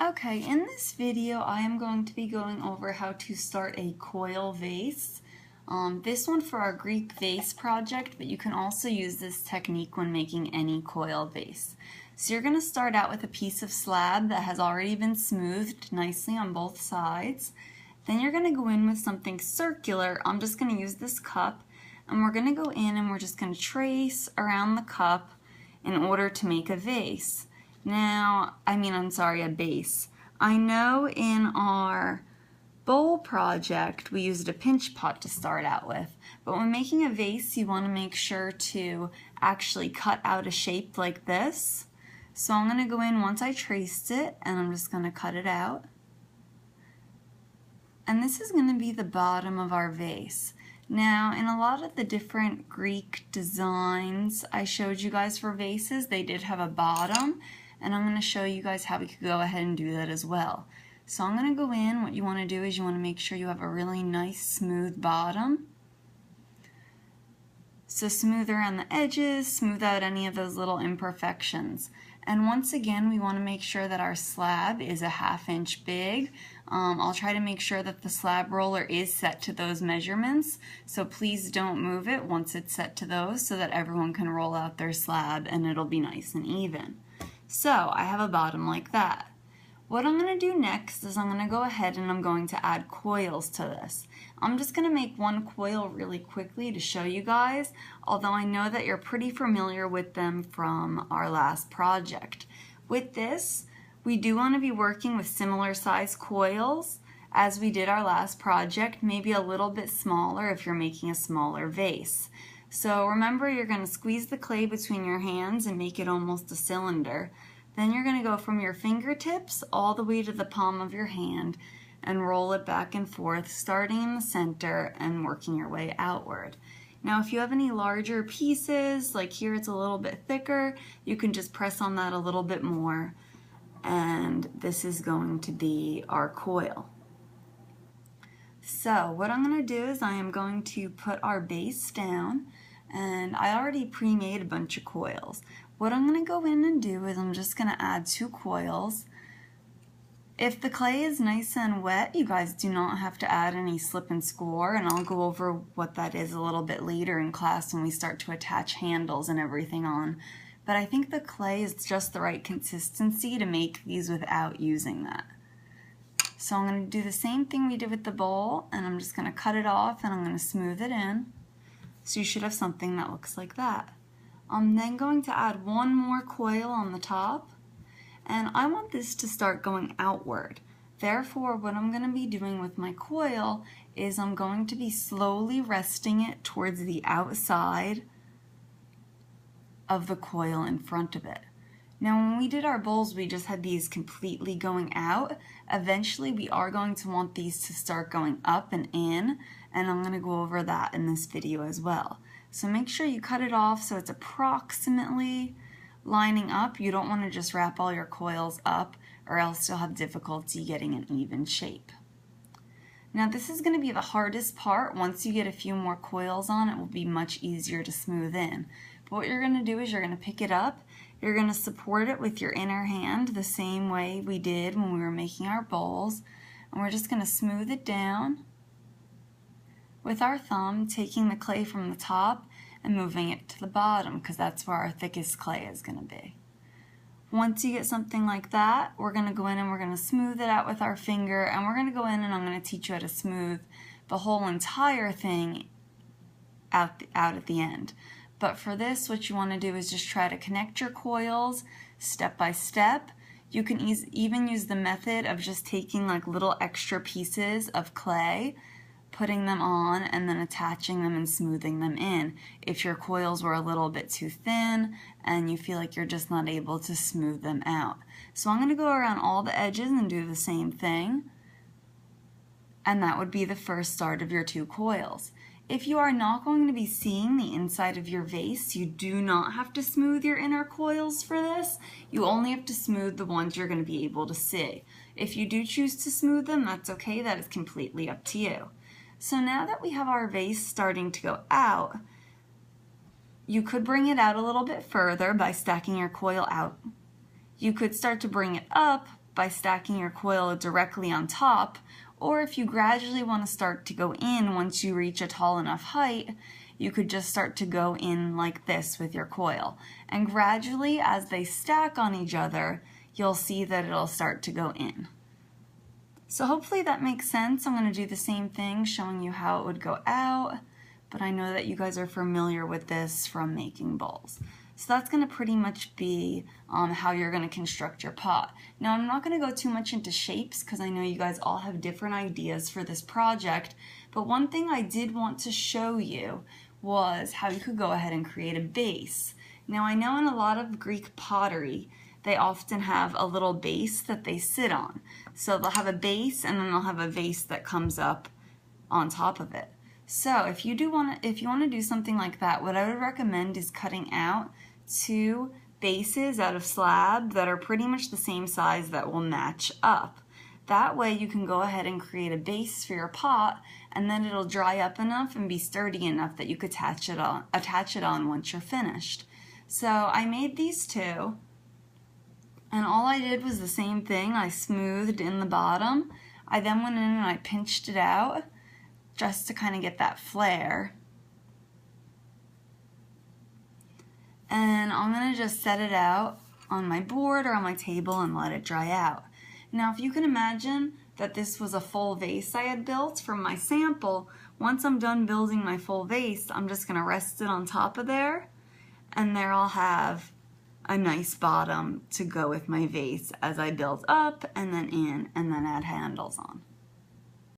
Okay, in this video I am going to be going over how to start a coil vase. This one for our Greek vase project, but you can also use this technique when making any coil vase. So you're going to start out with a piece of slab that has already been smoothed nicely on both sides. Then you're going to go in with something circular. I'm just going to use this cup, and we're going to go in and we're just going to trace around the cup in order to make a vase. Now, a base. I know in our bowl project we used a pinch pot to start out with, but when making a vase you want to make sure to actually cut out a shape like this. So I'm going to go in once I traced it and I'm just going to cut it out. And this is going to be the bottom of our vase. Now, in a lot of the different Greek designs I showed you guys for vases, they did have a bottom, and I'm going to show you guys how we could go ahead and do that as well. So I'm going to go in. What you want to do is you want to make sure you have a really nice smooth bottom. So smooth around the edges, smooth out any of those little imperfections. And once again, we want to make sure that our slab is a 1/2 inch big. I'll try to make sure that the slab roller is set to those measurements, so please don't move it once it's set to those so that everyone can roll out their slab and it'll be nice and even. So I have a bottom like that. What I'm going to do next is I'm going to go ahead and I'm going to add coils to this. I'm just going to make one coil really quickly to show you guys, although I know that you're pretty familiar with them from our last project. With this, we do want to be working with similar size coils as we did our last project, maybe a little bit smaller if you're making a smaller vase. So remember, you're going to squeeze the clay between your hands and make it almost a cylinder. Then you're going to go from your fingertips all the way to the palm of your hand and roll it back and forth, starting in the center and working your way outward. Now, if you have any larger pieces, like here it's a little bit thicker, you can just press on that a little bit more, and this is going to be our coil. So what I'm going to do is I am going to put our base down, and I already pre-made a bunch of coils. What I'm going to go in and do is I'm just going to add 2 coils. If the clay is nice and wet, you guys do not have to add any slip and score, and I'll go over what that is a little bit later in class when we start to attach handles and everything on. But I think the clay is just the right consistency to make these without using that. So I'm going to do the same thing we did with the bowl, and I'm just going to cut it off and I'm going to smooth it in. So you should have something that looks like that. I'm then going to add one more coil on the top, and I want this to start going outward. Therefore, what I'm going to be doing with my coil is I'm going to be slowly resting it towards the outside of the coil in front of it. Now, when we did our bowls, we just had these completely going out. Eventually, we are going to want these to start going up and in, and I'm going to go over that in this video as well. So make sure you cut it off so it's approximately lining up. You don't want to just wrap all your coils up, or else you'll have difficulty getting an even shape. Now, this is going to be the hardest part. Once you get a few more coils on, it will be much easier to smooth in. But what you're going to do is you're going to pick it up. You're going to support it with your inner hand the same way we did when we were making our bowls. And we're just going to smooth it down with our thumb, taking the clay from the top and moving it to the bottom, because that's where our thickest clay is going to be. Once you get something like that, we're going to go in and we're going to smooth it out with our finger, and we're going to go in and I'm going to teach you how to smooth the whole entire thing out at the end. But for this, what you want to do is just try to connect your coils step by step. You can even use the method of just taking like little extra pieces of clay, putting them on, and then attaching them and smoothing them in if your coils were a little bit too thin and you feel like you're just not able to smooth them out. So I'm going to go around all the edges and do the same thing, and that would be the first start of your 2 coils. If you are not going to be seeing the inside of your vase, you do not have to smooth your inner coils for this. You only have to smooth the ones you're going to be able to see. If you do choose to smooth them, that's okay. That is completely up to you. So now that we have our vase starting to go out, you could bring it out a little bit further by stacking your coil out. You could start to bring it up by stacking your coil directly on top, or if you gradually want to start to go in once you reach a tall enough height, you could just start to go in like this with your coil. And gradually, as they stack on each other, you'll see that it'll start to go in. So hopefully that makes sense. I'm going to do the same thing, showing you how it would go out, but I know that you guys are familiar with this from making bowls. So that's going to pretty much be how you're going to construct your pot. Now I'm not going to go too much into shapes because I know you guys all have different ideas for this project, but one thing I did want to show you was how you could go ahead and create a base. Now I know in a lot of Greek pottery, they often have a little base that they sit on. So they'll have a base and then they'll have a vase that comes up on top of it. So if you want to do something like that, what I would recommend is cutting out 2 bases out of slab that are pretty much the same size that will match up. That way you can go ahead and create a base for your pot, and then it'll dry up enough and be sturdy enough that you could attach it on once you're finished. So I made these 2. And all I did was the same thing. I smoothed in the bottom. I then went in and I pinched it out just to kind of get that flare. And I'm going to just set it out on my board or on my table and let it dry out. Now if you can imagine that this was a full vase I had built from my sample, once I'm done building my full vase, I'm just going to rest it on top of there, and there I'll have a nice bottom to go with my vase as I build up and then in and then add handles on.